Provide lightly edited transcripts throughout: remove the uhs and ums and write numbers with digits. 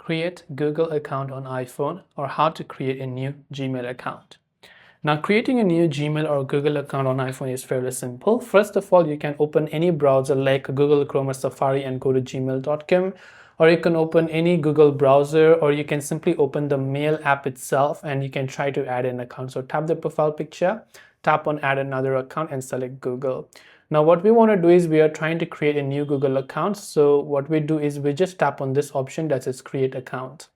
create Google account on iPhone, or how to create a new Gmail account. Now, creating a new Gmail or Google account on iPhone is fairly simple. First of all, you can open any browser like Google Chrome or Safari and go to gmail.com, or you can open any Google browser, or you can simply open the Mail app itself and you can try to add an account. So tap the profile picture, tap on add another account and select Google. Now what we want to do is we are trying to create a new Google account. So what we do is we just tap on this option that says create account.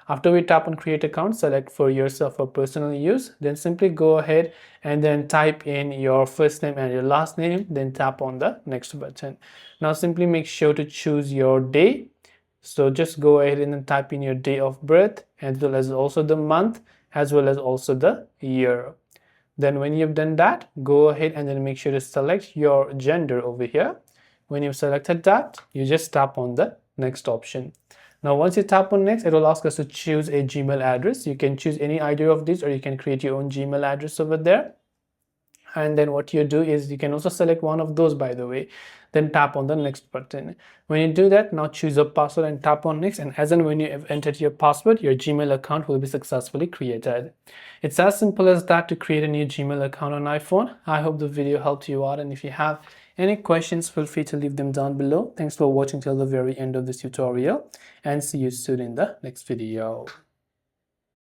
After we tap on create account, select for yourself or personal use, then simply go ahead and then type in your first name and your last name, then tap on the next button. Now simply make sure to choose your day. So just go ahead and then type in your day of birth, as well as also the month, as well as also the year. Then when you've done that, go ahead and then make sure to select your gender over here. When you've selected that, you just tap on the next option. Now once you tap on next, it will ask us to choose a Gmail address. You can choose any either of these, or you can create your own Gmail address over there. And then what you do is you can also select one of those, by the way, then tap on the next button. When you do that, now choose a password and tap on next, and as and when you have entered your password, your Gmail account will be successfully created. It's as simple as that to create a new Gmail account on iPhone. I hope the video helped you out, and if you have any questions, feel free to leave them down below. Thanks for watching till the very end of this tutorial, and see you soon in the next video.